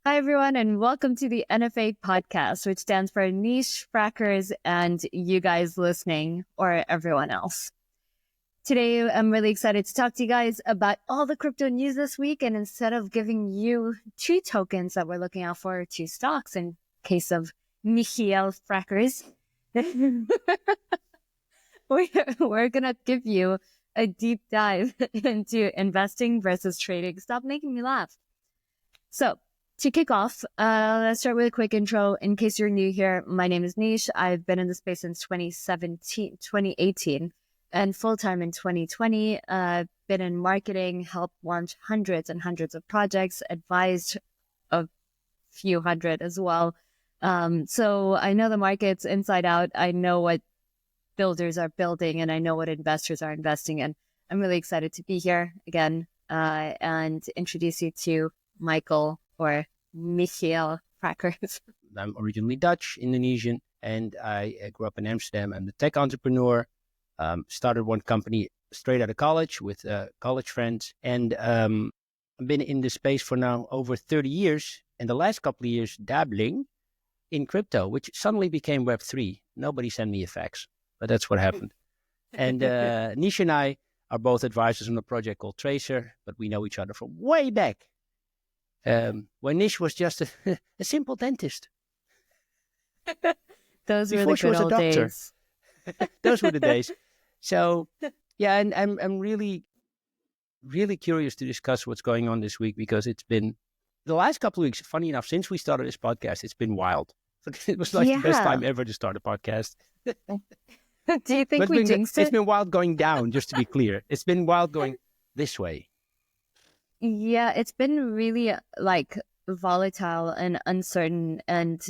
Hi, everyone, and welcome to the NFA Podcast, which stands for Niche, Frackers, and you guys listening, or everyone else. Today, I'm really excited to talk to you guys about all the crypto news this week. And instead of giving you two tokens that we're looking out for, two stocks in case of Michiel Frackers, we're going to give you a deep dive into investing versus trading. Stop making me laugh. So, to kick off, let's start with a quick intro. In case you're new here, my name is Nish. I've been in the space since 2018, and full-time in 2020. Been in marketing, helped launch hundreds and hundreds of projects, advised a few hundred as well. So I know the markets inside out. I know what builders are building, and I know what investors are investing in. I'm really excited to be here again and introduce you to Michael or Michiel Frackers. I'm originally Dutch, Indonesian, and I grew up in Amsterdam. I'm a tech entrepreneur. Started one company straight out of college with college friends, and I've been in this space for now over 30 years, and the last couple of years dabbling in crypto, which suddenly became Web3. Nobody sent me a fax, but that's what happened. And Nish and I are both advisors on a project called Tracer, but we know each other from way back. When Nish was just a simple dentist. Those were the good old days. Those were the days. So, yeah, and I'm really, really curious to discuss what's going on this week, because it's been the last couple of weeks, funny enough, since we started this podcast, it's been wild. It was like the best time ever to start a podcast. Do you think we jinxed it? It's been wild going down, just to be clear. It's been wild going this way. Yeah, it's been really volatile and uncertain. And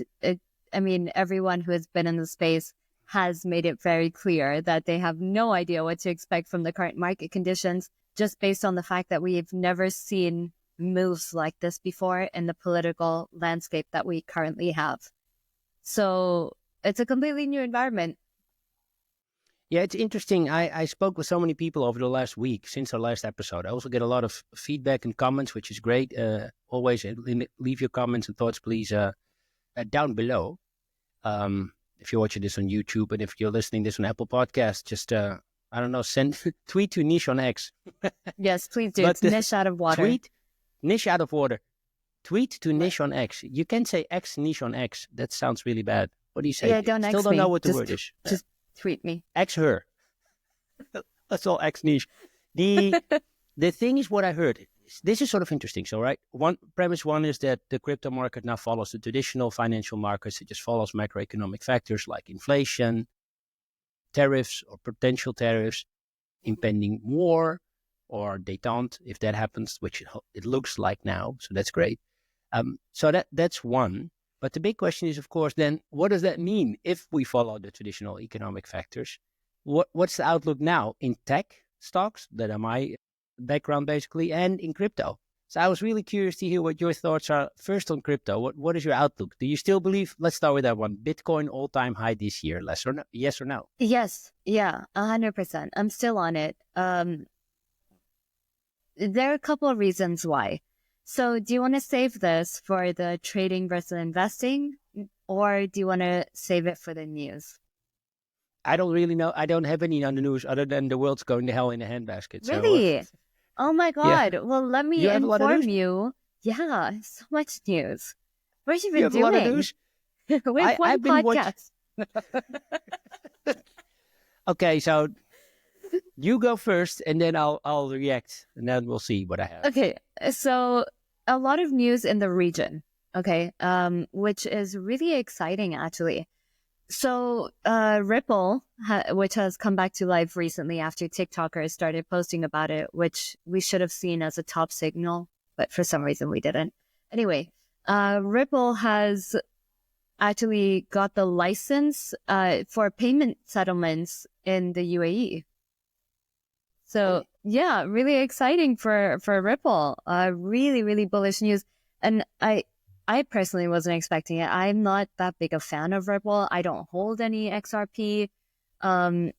everyone who has been in the space has made it very clear that they have no idea what to expect from the current market conditions, just based on the fact that we've never seen moves like this before in the political landscape that we currently have. So it's a completely new environment. Yeah, it's interesting. I spoke with so many people over the last week since our last episode. I also get a lot of feedback and comments, which is great. Always leave your comments and thoughts, please, down below. If you're watching this on YouTube, and if you're listening to this on Apple Podcasts, just, send tweet to Nish on X. Yes, please do. It's Nish out of water. Tweet Nish out of water. Tweet to Nish on X. You can say X Nish on X. That sounds really bad. What do you say? Yeah, don't X Still don't know what the word is. Just tweet me. X her. That's all X Niche. The thing is, what I heard, this is sort of interesting. So, right, premise one is that the crypto market now follows the traditional financial markets. It just follows macroeconomic factors like inflation, tariffs or potential tariffs, impending war or détente, if that happens, which it looks like now. So that's great. So that's one. But the big question is, of course, then what does that mean if we follow the traditional economic factors? What's the outlook now in tech stocks, that are my background basically, and in crypto? So I was really curious to hear what your thoughts are first on crypto. What is your outlook? Do you still believe, let's start with that one, Bitcoin all-time high this year, yes or no? Yes. Yeah, 100%. I'm still on it. There are a couple of reasons why. So do you want to save this for the trading versus investing, or do you want to save it for the news? I don't really know. I don't have any on the news other than the world's going to hell in a handbasket. Really? So, oh my God. Yeah. Well, let me inform you. Yeah, so much news. What have you been doing? A lot of news? We have one podcast. Okay, so you go first, and then I'll react, and then we'll see what I have. Okay, so a lot of news in the region, okay, which is really exciting, actually. So Ripple, which has come back to life recently after TikTokers started posting about it, which we should have seen as a top signal, but for some reason we didn't. Anyway, Ripple has actually got the license for payment settlements in the UAE. So yeah, really exciting for Ripple. Really, really bullish news. And I personally wasn't expecting it. I'm not that big a fan of Ripple. I don't hold any XRP. I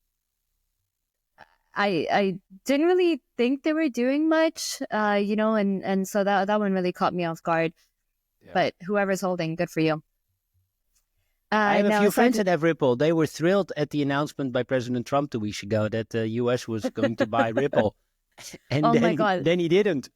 didn't really think they were doing much, and so that one really caught me off guard. But whoever's holding, good for you. I have a few friends that have Ripple. They were thrilled at the announcement by President Trump 2 weeks ago that the US was going to buy Ripple. And my God. Then he didn't.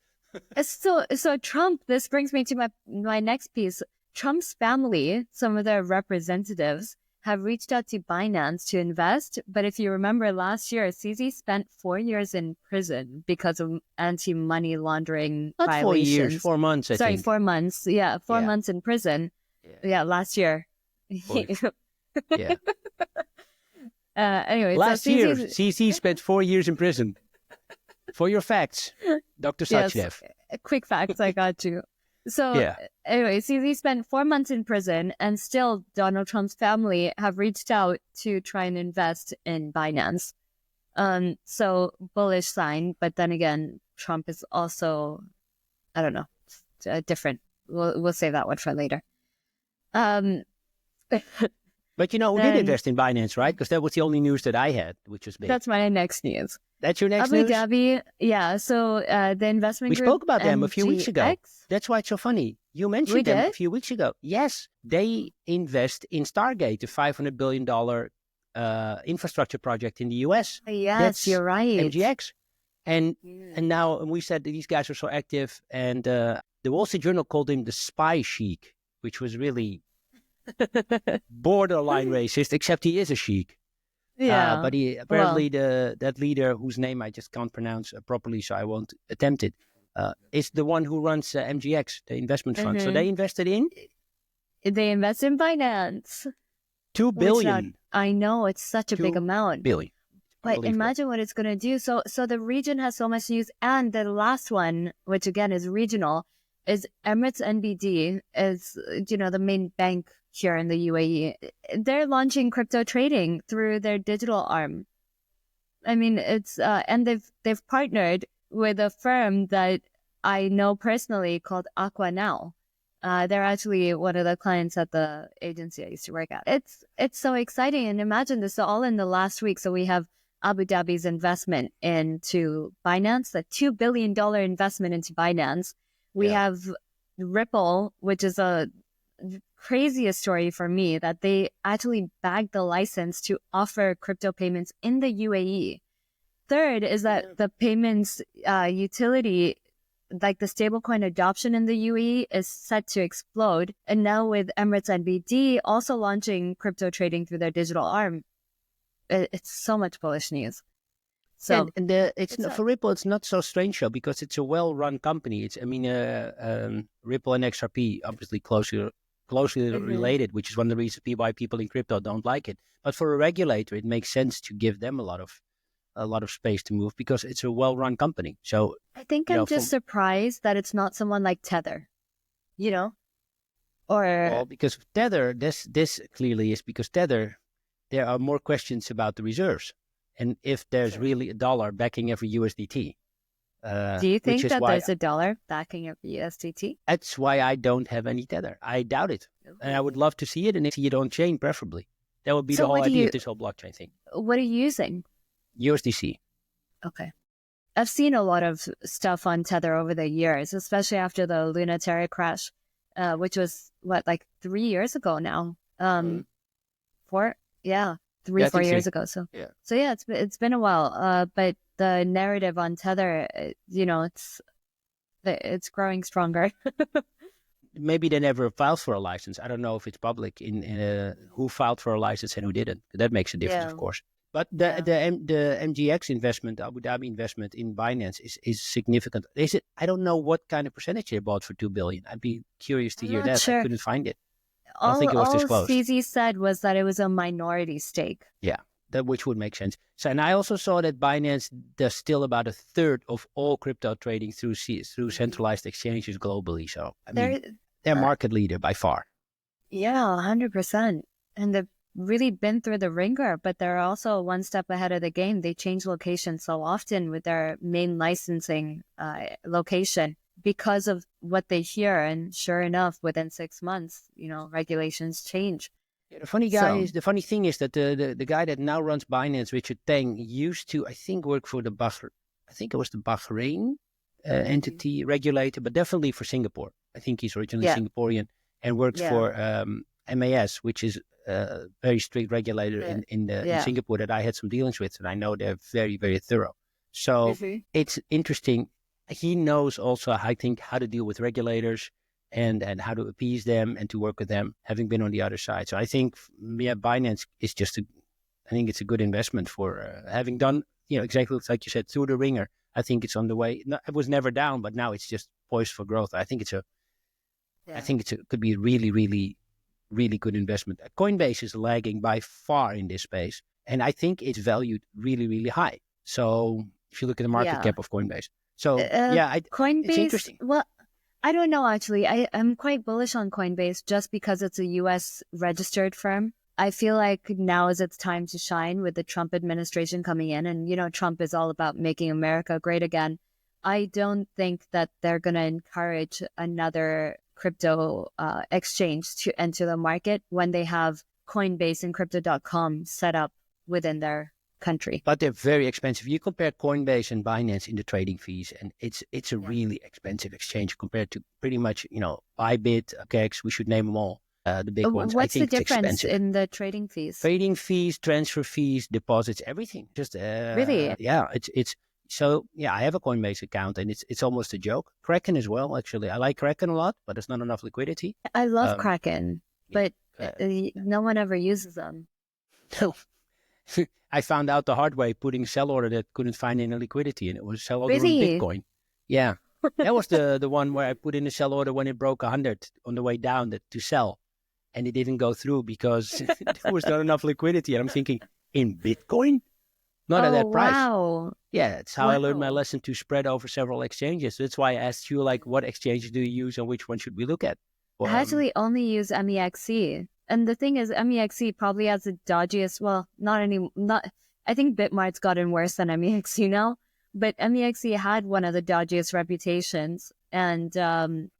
So Trump, this brings me to my next piece. Trump's family, some of their representatives, have reached out to Binance to invest. But if you remember last year, CZ spent 4 years in prison because of anti-money laundering Not violations. 4 years, 4 months, I think. 4 months. Yeah, 4 months in prison. Yeah, last year. Yeah. Anyway, last year, CC spent 4 years in prison. For your facts, Dr. Sachdev. Yes, quick facts, I got you. So anyway, CZ spent 4 months in prison, and still Donald Trump's family have reached out to try and invest in Binance. So bullish sign, but then again, Trump is also, I don't know, different. We'll save that one for later. But who did invest in Binance, right? Because that was the only news that I had, which was big. That's my next news. That's your next Abu news? Dhabi, yeah. So the investment we group, spoke about them a few weeks ago. MGX. That's why it's so funny. You mentioned them a few weeks ago. Yes, they invest in Stargate, a $500 billion infrastructure project in the US. Yes, That's you're right. MGX. And now we said that these guys are so active. And the Wall Street Journal called him the spy sheik, which was really borderline racist, except he is a sheik. Yeah. But he apparently that leader whose name I just can't pronounce properly, so I won't attempt it, is the one who runs MGX, the investment fund. So they invested in? They invest in Binance. $2 billion. I know, it's such a big amount. Billion. But imagine what it's going to do. So the region has so much news. And the last one, which again is regional, is Emirates NBD, is, the main bank here in the UAE. They're launching crypto trading through their digital arm. I mean, it's and they've partnered with a firm that I know personally called Aqua Now. They're actually one of the clients at the agency I used to work at. It's so exciting, and imagine this all in the last week. So we have Abu Dhabi's investment into Binance, the $2 billion investment into Binance. We have Ripple, which is a craziest story for me, that they actually bagged the license to offer crypto payments in the UAE. Third is that the payments utility, like the stablecoin adoption in the UAE, is set to explode. And now with Emirates NBD also launching crypto trading through their digital arm, it's so much bullish news. So for Ripple, it's not so strange though, because it's a well-run company. Ripple and XRP obviously closely related, which is one of the reasons why people in crypto don't like it. But for a regulator, it makes sense to give them a lot of space to move because it's a well-run company. So I think I'm just surprised that it's not someone like Tether, or because Tether, this clearly is because Tether, there are more questions about the reserves. And if there's really a dollar backing every USDT. Do you think that there's a dollar backing every USDT? That's why I don't have any Tether. I doubt it. Okay. And I would love to see it and see it on chain, preferably. That would be the whole idea of this whole blockchain thing. What are you using? USDC. Okay. I've seen a lot of stuff on Tether over the years, especially after the Lunatary crash, which was, 3 years ago now? 4? Yeah. 4 years ago. So it's been a while. But the narrative on Tether, it's growing stronger. Maybe they never filed for a license. I don't know if it's public in who filed for a license and who didn't. That makes a difference, of course. But the MGX investment, Abu Dhabi investment in Binance is significant. I don't know what kind of percentage they bought for $2 billion. I'd be curious to hear that. Sure. I couldn't find it. I don't think it was disclosed. All CZ said was that it was a minority stake. Yeah, which would make sense. So, and I also saw that Binance does still about a third of all crypto trading through centralized exchanges globally. So, they're market leader by far. Yeah, 100%. And they've really been through the ringer, but they're also one step ahead of the game. They change location so often with their main licensing location, because of what they hear. And sure enough, within 6 months, regulations change. Yeah, the funny thing is that the guy that now runs Binance, Richard Tang, used to, I think, work for the Bahrain entity regulator, but definitely for Singapore. I think he's originally Yeah. Singaporean and works Yeah. for MAS, which is a very strict regulator in Singapore that I had some dealings with, and I know they're very, very thorough. So it's interesting. He knows also, I think, how to deal with regulators and how to appease them and to work with them, having been on the other side. So I think, Binance is I think it's a good investment for having done, exactly like you said, through the ringer. I think it's on the way. No, it was never down, but now it's just poised for growth. I think could be a really, really, really good investment. Coinbase is lagging by far in this space, and I think it's valued really, really high. So if you look at the market cap of Coinbase, Coinbase, it's interesting. Well, I don't know actually. I'm quite bullish on Coinbase just because it's a U.S. registered firm. I feel like now is its time to shine with the Trump administration coming in, and Trump is all about making America great again. I don't think that they're going to encourage another crypto exchange to enter the market when they have Coinbase and Crypto.com set up within their country. But they're very expensive. You compare Coinbase and Binance in the trading fees, and it's a really expensive exchange compared to pretty much, Bybit, Kex, we should name them all, the big ones. What's I think the difference in the trading fees? Trading fees, transfer fees, deposits, everything. Just really? Yeah, it's so I have a Coinbase account, and it's almost a joke. Kraken as well, actually. I like Kraken a lot, but there's not enough liquidity. I love Kraken, but no one ever uses them. No. I found out the hard way putting a sell order that couldn't find any liquidity, and it was sell order on Bitcoin. Yeah, that was the one where I put in a sell order when it broke 100 on the way down to sell, and it didn't go through because there was not enough liquidity. And I'm thinking, in Bitcoin? Not at that price. Wow. Yeah, that's how I learned my lesson to spread over several exchanges. That's why I asked you, what exchanges do you use and which one should we look at? I actually only use MEXC. And the thing is, MEXC probably has the dodgiest, I think Bitmart's gotten worse than MEXC now, but MEXC had one of the dodgiest reputations. And I've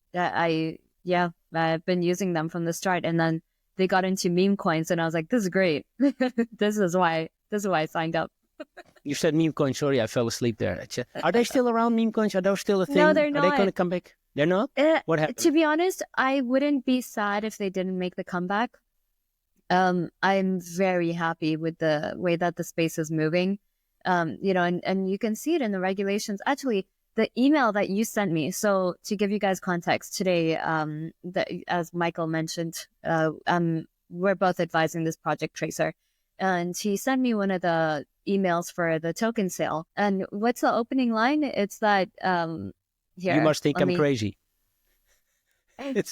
been using them from the start. And then they got into meme coins, and I was like, this is great. This is why I signed up. You said meme coins. Sorry, I fell asleep there. Are they still around, meme coins? Are those still a thing? No, they're not. Are they going to come back? They're not? What happened? To be honest, I wouldn't be sad if they didn't make the comeback. I'm very happy with the way that the space is moving. And you can see it in the regulations. Actually, the email that you sent me. So to give you guys context, today, as Michael mentioned, we're both advising this project Tracer. And he sent me one of the emails for the token sale. And what's the opening line? It's that... you must think I'm crazy.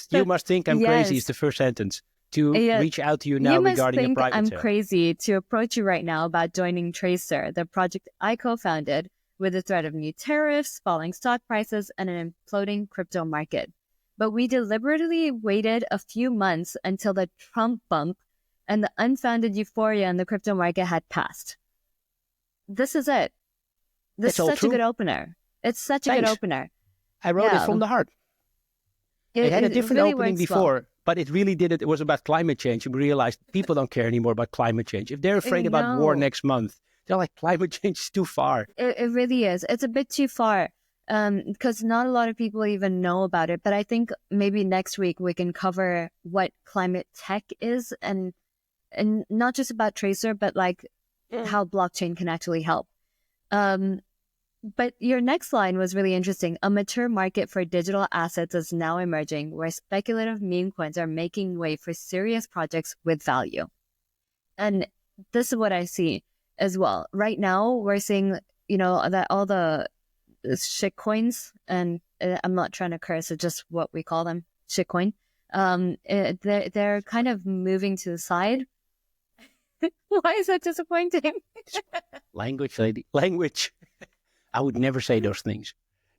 You must think I'm crazy is the first sentence. To reach out to you now regarding a private sale. You must think I'm crazy to approach you right now about joining Tracer, the project I co-founded, with the threat of new tariffs, falling stock prices, and an imploding crypto market. But we deliberately waited a few months until the Trump bump and the unfounded euphoria in the crypto market had passed. This is it. This is such a good opener. It's such a good opener. I wrote it from the heart. It had a different really opening before, but it really did it. It was about climate change. And we realized people don't care anymore about climate change. If they're afraid about war next month, they're like, climate change is too far. It really is. It's a bit too far because not a lot of people even know about it. But I think maybe next week we can cover what climate tech is and not just about Tracer, but how blockchain can actually help. But your next line was really interesting. A mature market for digital assets is now emerging where speculative meme coins are making way for serious projects with value. And this is what I see as well. Right now, we're seeing, that all the shit coins, and I'm not trying to curse, it's just what we call them, shit coin. They're kind of moving to the side. Why is that disappointing? Language, lady. Language. I would never say those things.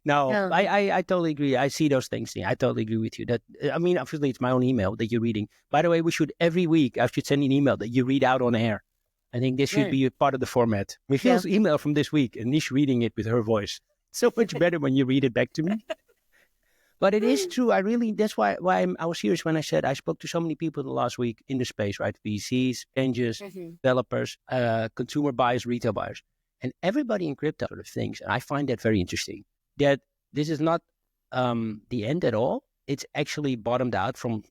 No, I totally agree. I see those things. I totally agree with you. Obviously, it's my own email that you're reading. By the way, every week, I should send an email that you read out on air. I think this should be a part of the format. Michiel's email from this week, and Nish reading it with her voice. So much better when you read it back to me. But it is true. That's why I was serious when I said I spoke to so many people the last week in the space, right? VCs, exchanges, developers, consumer buyers, retail buyers. And everybody in crypto sort of thinks, and I find that very interesting, that this is not the end at all, it's actually bottomed out from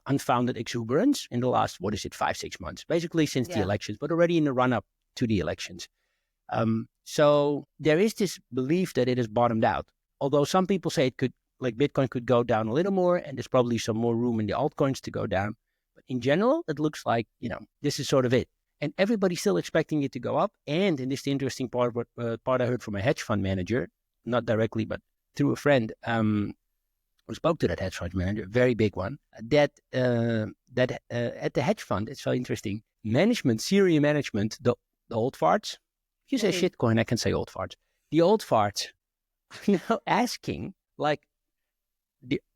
unfounded exuberance in the last, 5-6 months, basically since the elections, but already in the run up to the elections. So there is this belief that it has bottomed out. Although some people say it could, like Bitcoin could go down a little more, and there's probably some more room in the altcoins to go down. But in general, it looks like, this is sort of it. And everybody's still expecting it to go up. And this is the interesting part, part I heard from a hedge fund manager, not directly, but through a friend who spoke to that hedge fund manager, very big one, that at the hedge fund, it's so interesting, senior management, the old farts, if you say shitcoin, I can say old farts. The old farts are now asking, like,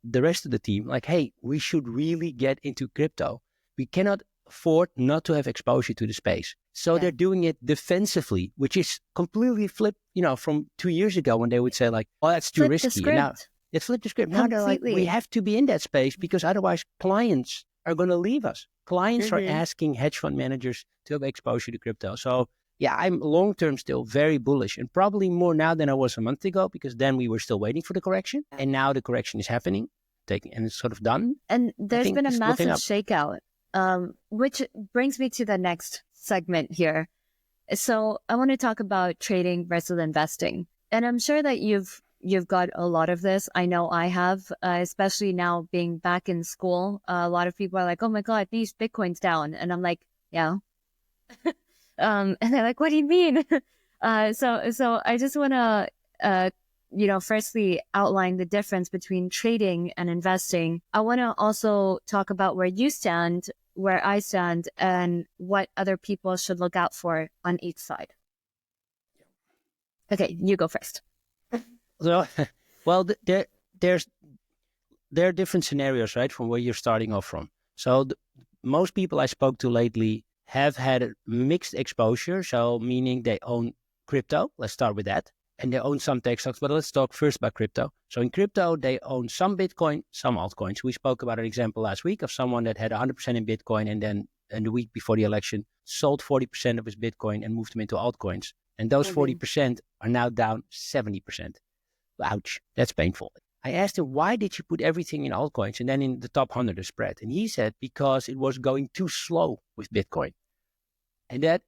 the rest of the team, like, hey, we should really get into crypto. We cannot afford not to have exposure to the space. So they're doing it defensively, which is completely flipped, from 2 years ago when they would say, like, oh, that's too risky. Now it's flipped the script. Now they're like, we have to be in that space because otherwise clients are going to leave us. Clients are asking hedge fund managers to have exposure to crypto. So yeah, I'm long-term still very bullish, and probably more now than I was a month ago, because then we were still waiting for the correction. And now the correction is happening, and it's sort of done. And there's been a massive shakeout, which brings me to the next segment here. So I want to talk about trading versus investing. And I'm sure that you've got a lot of this. I know I have, especially now being back in school. A lot of people are like, oh my God, these Bitcoin's down. And I'm like, yeah. And they're like, what do you mean? So I just want to, firstly outline the difference between trading and investing. I want to also talk about where you stand, where I stand, and what other people should look out for on each side. Okay, you go first. So, well, there are different scenarios, right, from where you're starting off from. So most people I spoke to lately have had a mixed exposure, so meaning they own crypto. Let's start with that. And they own some tech stocks, but let's talk first about crypto. So in crypto, they own some Bitcoin, some altcoins. We spoke about an example last week of someone that had 100% in Bitcoin, and then in the week before the election, sold 40% of his Bitcoin and moved them into altcoins. And those 40% are now down 70%. Ouch, that's painful. I asked him, why did you put everything in altcoins and then in the top 100 spread? And he said, because it was going too slow with Bitcoin. And that,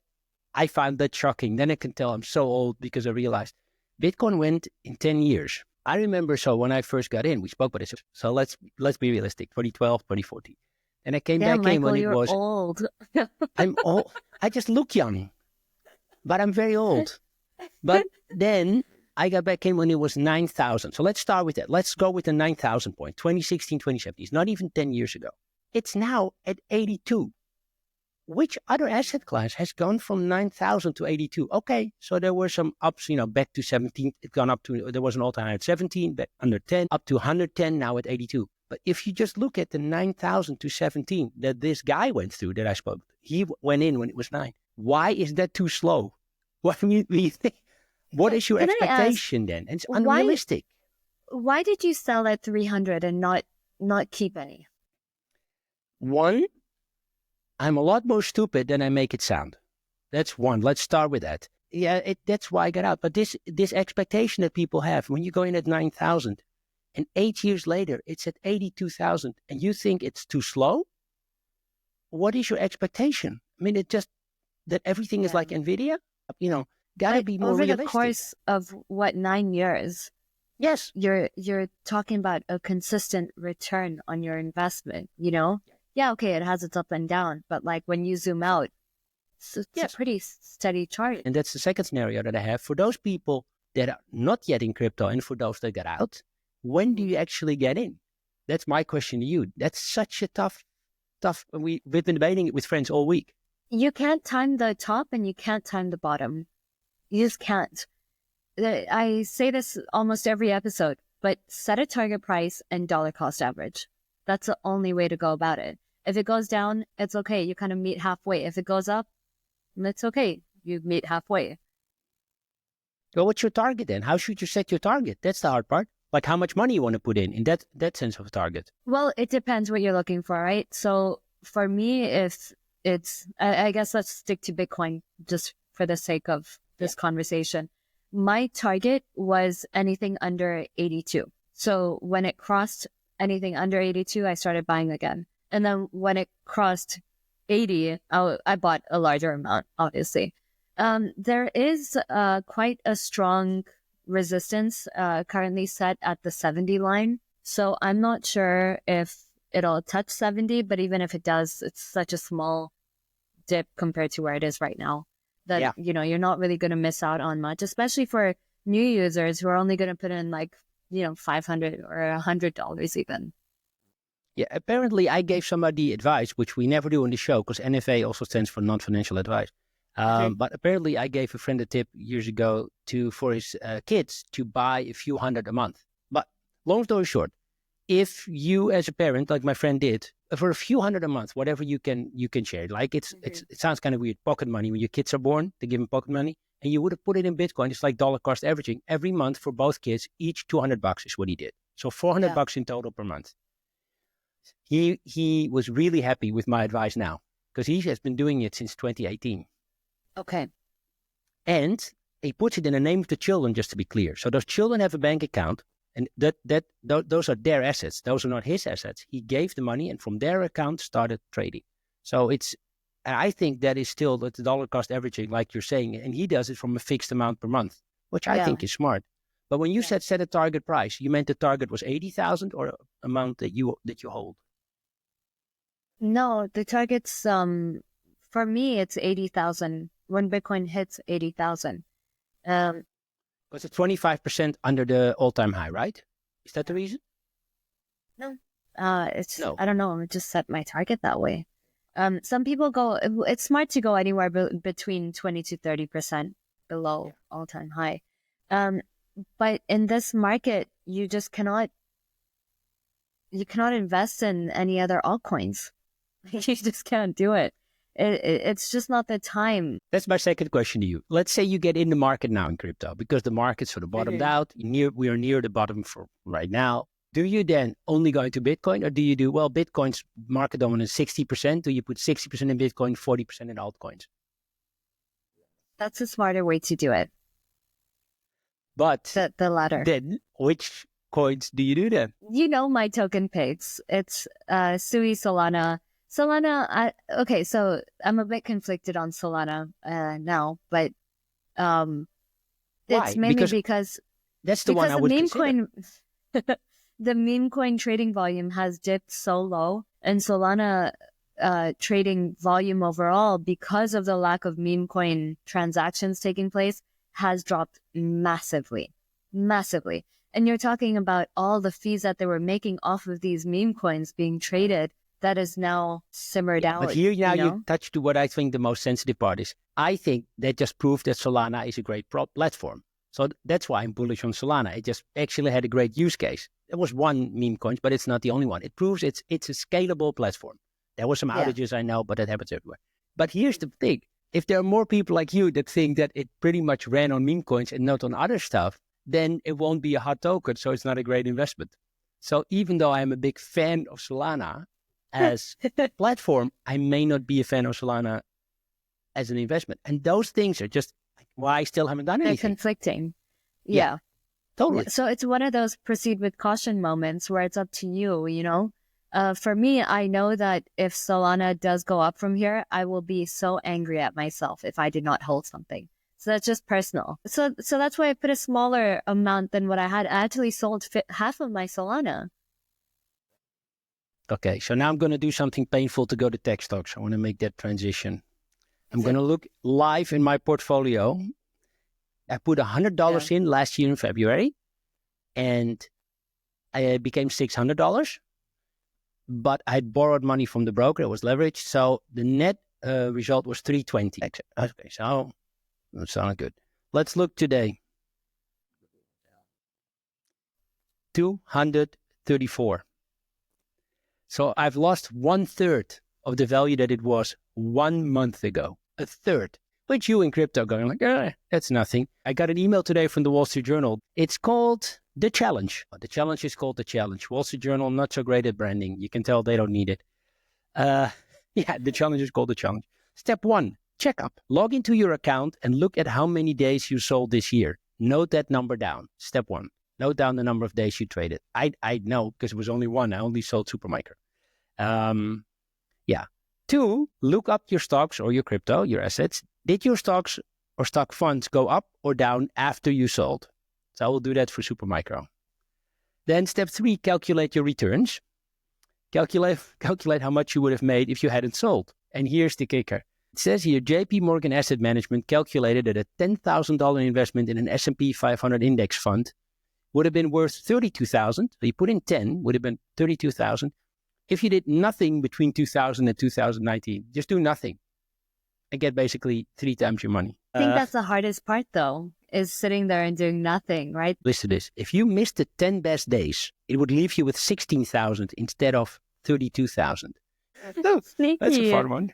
I found that shocking. Then I can tell I'm so old, because I realized Bitcoin went in 10 years. I remember, so when I first got in, we spoke about this. So let's be realistic, 2012, 2014. And I came back in when it was... old. I'm old. I just look young, but I'm very old. But then I got back in when it was 9,000. So let's start with that. Let's go with the 9,000 point, 2016, 2017. It's not even 10 years ago. It's now at 82. Which other asset class has gone from 9,000 to 82? Okay, so there were some ups, back to 17. It gone up to, there was an all-time high at 17, back under 10, up to 110, now at 82. But if you just look at the 9,000 to 17 that this guy went through that I spoke, he went in when it was 9. Why is that too slow? What do you think? What is your expectation then? It's unrealistic. Why did you sell at 300 and not keep any? One, I'm a lot more stupid than I make it sound. That's one. Let's start with that. Yeah, that's why I got out. But this expectation that people have, when you go in at 9,000 and 8 years later, it's at 82,000 and you think it's too slow? What is your expectation? I mean, it just, that everything is like NVIDIA? Gotta be more realistic. Over the course of 9 years? Yes. You're talking about a consistent return on your investment, Yeah, okay, it has its up and down, but like when you zoom out, it's a pretty steady chart. And that's the second scenario that I have. For those people that are not yet in crypto and for those that got out, when do you actually get in? That's my question to you. That's such a tough, we've been debating it with friends all week. You can't time the top and you can't time the bottom. You just can't. I say this almost every episode, but set a target price and dollar cost average. That's the only way to go about it. If it goes down, it's okay. You kind of meet halfway. If it goes up, it's okay. You meet halfway. Well, what's your target then? How should you set your target? That's the hard part. Like how much money you want to put in that sense of a target. Well, it depends what you're looking for, right? So for me, if it's, I guess let's stick to Bitcoin just for the sake of this conversation. My target was anything under 82. So when it crossed anything under 82, I started buying again. And then when it crossed 80, I bought a larger amount, obviously. There is quite a strong resistance currently set at the 70 line. So I'm not sure if it'll touch 70, but even if it does, it's such a small dip compared to where it is right now that, you're not really going to miss out on much, especially for new users who are only going to put in like, $500 or $100 even. Yeah, apparently I gave somebody advice, which we never do on the show because NFA also stands for non-financial advice. But apparently I gave a friend a tip years ago for his kids to buy a few hundred a month. But long story short, if you as a parent, like my friend did, for a few hundred a month, whatever you can share, like it sounds kind of weird, pocket money. When your kids are born, they give them pocket money, and you would have put it in Bitcoin. It's like dollar cost averaging every month for both kids, each $200 is what he did. So $400 in total per month. He was really happy with my advice now because he has been doing it since 2018. Okay. And he puts it in the name of the children, just to be clear. So those children have a bank account, and those are their assets. Those are not his assets. He gave the money, and from their account started trading. So I think that is still the dollar cost averaging, like you're saying, and he does it from a fixed amount per month, which I think is smart. But when you said set a target price, you meant the target was 80,000 or amount that you hold? No, the target's for me it's 80,000 when Bitcoin hits 80,000. Was it 25% under the all-time high, right? Is that the reason? No. I don't know. I just set my target that way. Some people it's smart to go anywhere between 20 to 30% below all-time high. But in this market, you just cannot invest in any other altcoins. You just can't do it. It's just not the time. That's my second question to you. Let's say you get in the market now in crypto because the market's sort of bottomed out. We are near the bottom for right now. Do you then only go into Bitcoin, or do you do, Bitcoin's market dominance 60%? Do you put 60% in Bitcoin, 40% in altcoins? That's a smarter way to do it. But the latter. Then which coins do you do then? You know my token picks. It's Sui, Solana. Solana, okay, so I'm a bit conflicted on Solana now, but it's mainly because that's the one I would consider. The meme coin trading volume has dipped so low, and Solana trading volume overall, because of the lack of meme coin transactions taking place, has dropped massively. And you're talking about all the fees that they were making off of these meme coins being traded that is now simmered out. But here now you touch to what I think the most sensitive part is. I think that just proved that Solana is a great platform. So that's why I'm bullish on Solana. It just actually had a great use case. There was one meme coin, but it's not the only one. It proves it's a scalable platform. There were some outages, I know, but that happens everywhere. But here's the thing. If there are more people like you that think that it pretty much ran on meme coins and not on other stuff, then it won't be a hot token, so it's not a great investment. So even though I'm a big fan of Solana as a platform, I may not be a fan of Solana as an investment. And those things are just why I still haven't done anything. They're conflicting. Yeah. Totally. So it's one of those proceed with caution moments where it's up to you, For me, I know that if Solana does go up from here, I will be so angry at myself if I did not hold something. So that's just personal. So that's why I put a smaller amount than what I had. I actually sold half of my Solana. Okay, so now I'm going to do something painful to go to tech stocks. I want to make that transition. I'm going to look live in my portfolio. I put $100 in last year in February, and I became $600. But I borrowed money from the broker. It was leveraged. So the net result was $320. Okay, so that sounds good. Let's look today. 234. So I've lost 1/3 of the value that it was 1 month ago. 1/3. Which you in crypto going like, that's nothing. I got an email today from the Wall Street Journal. It's called The Challenge. The challenge is called The Challenge. Wall Street Journal, not so great at branding. You can tell they don't need it. The challenge is called The Challenge. Step 1, checkup. Log into your account and look at how many days you sold this year. Note that number down. Step 1. Note down the number of days you traded. I know because it was only one. I only sold Supermicro. Yeah. 2, look up your stocks or your crypto, your assets. Did your stocks or stock funds go up or down after you sold? So I will do that for Supermicro. Then step 3, calculate your returns. Calculate how much you would have made if you hadn't sold. And here's the kicker. It says here, JP Morgan Asset Management calculated that a $10,000 investment in an S&P 500 index fund would have been worth $32,000. So you put in 10, would have been $32,000. If you did nothing between 2000 and 2019, just do nothing and get basically 3 times your money. I think that's the hardest part, though, is sitting there and doing nothing, right? Listen to this. If you missed the 10 best days, it would leave you with 16,000 instead of 32,000. Sneaky. That's a fun one.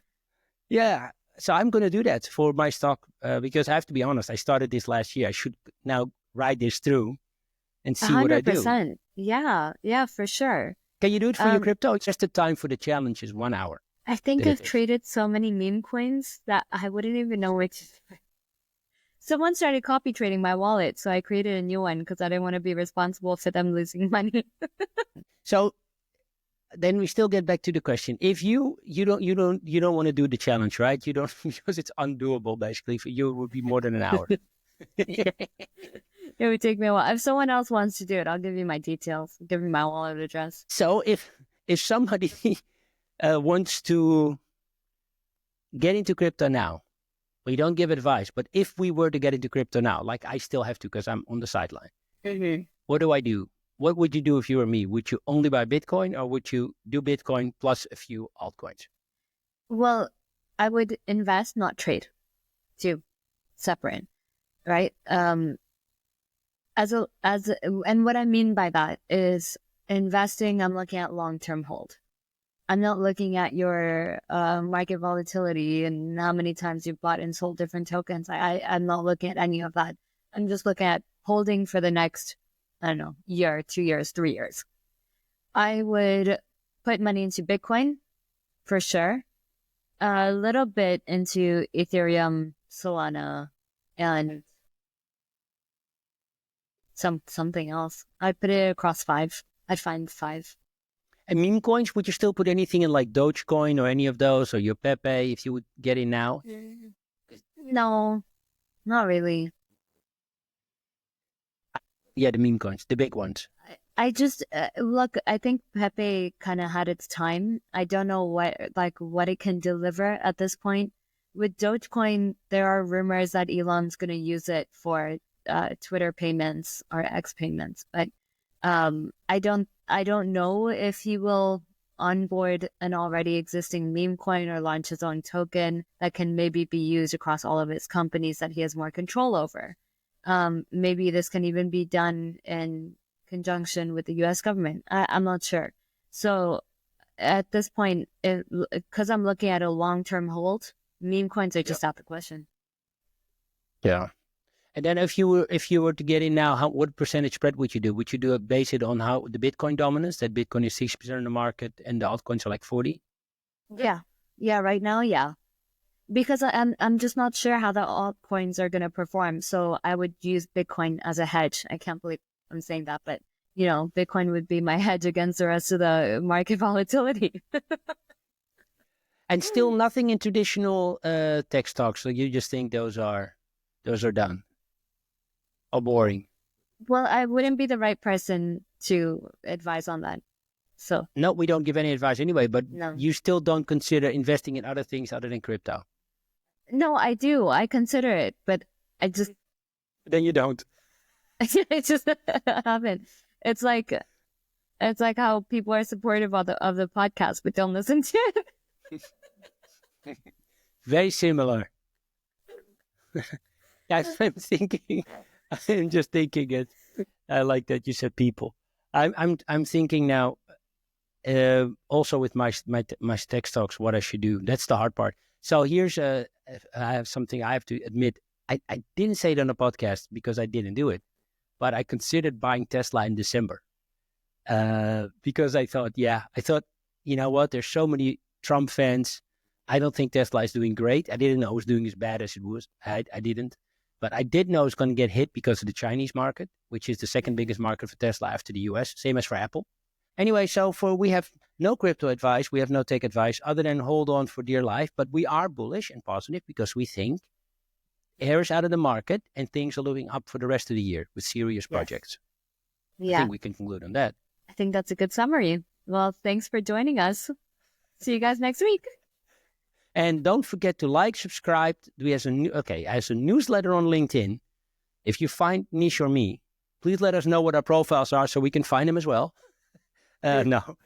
Yeah. So I'm going to do that for my stock because I have to be honest. I started this last year. I should now ride this through and see 100%. What I do. Yeah, for sure. Can you do it for your crypto? It's just the time for the challenge is 1 hour. I think I've traded so many meme coins that I wouldn't even know which. Someone started copy trading my wallet, so I created a new one because I didn't want to be responsible for them losing money. So then we still get back to the question: if you don't want to do the challenge, right? You don't because it's undoable. Basically, for you, it would be more than an hour. It would take me a while. If someone else wants to do it, I'll give you my details. I'll give you my wallet address. So if somebody wants to get into crypto now, we don't give advice, but if we were to get into crypto now, like I still have to because I'm on the sideline, what do I do? What would you do if you were me? Would you only buy Bitcoin or would you do Bitcoin plus a few altcoins? Well, I would invest, not trade. 2, separate, right? And what I mean by that is investing, I'm looking at long-term hold. I'm not looking at your market volatility and how many times you've bought and sold different tokens. I'm not looking at any of that. I'm just looking at holding for the next, I don't know, year, 2 years, 3 years. I would put money into Bitcoin for sure. A little bit into Ethereum, Solana, and something else. I'd put it across 5. I'd find 5. And meme coins, would you still put anything in like Dogecoin or any of those or your Pepe if you would get in now? No, not really. Yeah, the meme coins, the big ones. I just, look, I think Pepe kind of had its time. I don't know what it can deliver at this point. With Dogecoin, there are rumors that Elon's going to use it for Twitter payments or X payments, but I don't know if he will onboard an already existing meme coin or launch his own token that can maybe be used across all of his companies that he has more control over. Maybe this can even be done in conjunction with the U.S. government. I'm not sure. So at this point, because I'm looking at a long-term hold, meme coins are just out the question. Yeah. And then if you were to get in now, what percentage spread would you do? Would you do it based on how the Bitcoin dominance, that Bitcoin is 60% in the market and the altcoins are like 40? Yeah. Right now, yeah. Because I'm just not sure how the altcoins are going to perform. So I would use Bitcoin as a hedge. I can't believe I'm saying that, but Bitcoin would be my hedge against the rest of the market volatility. And still nothing in traditional tech stocks. So you just think those are done or boring? Well, I wouldn't be the right person to advise on that. So no, we don't give any advice anyway, but no. You still don't consider investing in other things other than crypto? No, I do. I consider it, but I just... Then you don't. I just haven't. It's like how people are supportive of the podcast, but don't listen to it. Very similar. I'm thinking. I'm just thinking it. I like that you said people. I'm thinking now. Also with my tech stocks, what I should do. That's the hard part. So here's I have something I have to admit. I didn't say it on a podcast because I didn't do it, but I considered buying Tesla in December because I thought, you know what? There's so many Trump fans. I don't think Tesla is doing great. I didn't know it was doing as bad as it was. I didn't. But I did know it's going to get hit because of the Chinese market, which is the second biggest market for Tesla after the US, same as for Apple. Anyway, so we have no crypto advice, we have no tech advice other than hold on for dear life. But we are bullish and positive because we think air is out of the market and things are looking up for the rest of the year with serious projects. Yeah. I think we can conclude on that. I think that's a good summary. Well, thanks for joining us. See you guys next week. And don't forget to like, subscribe. We have a newsletter on LinkedIn. If you find Nish or me, please let us know what our profiles are so we can find them as well. No,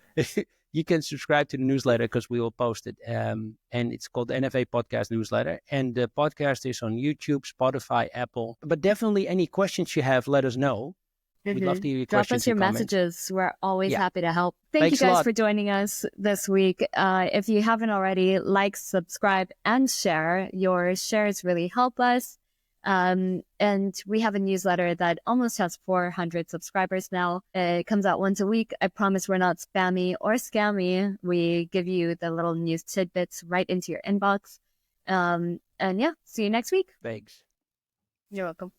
you can subscribe to the newsletter because we will post it. And it's called the NFA Podcast newsletter. And the podcast is on YouTube, Spotify, Apple. But definitely any questions you have, let us know. We'd love to hear your questions. Drop us your messages. We're always happy to help. Thank you guys for joining us this week. If you haven't already, like, subscribe, and share. Your shares really help us. And we have a newsletter that almost has 400 subscribers now. It comes out once a week. I promise we're not spammy or scammy. We give you the little news tidbits right into your inbox. And yeah, see you next week. Thanks. You're welcome.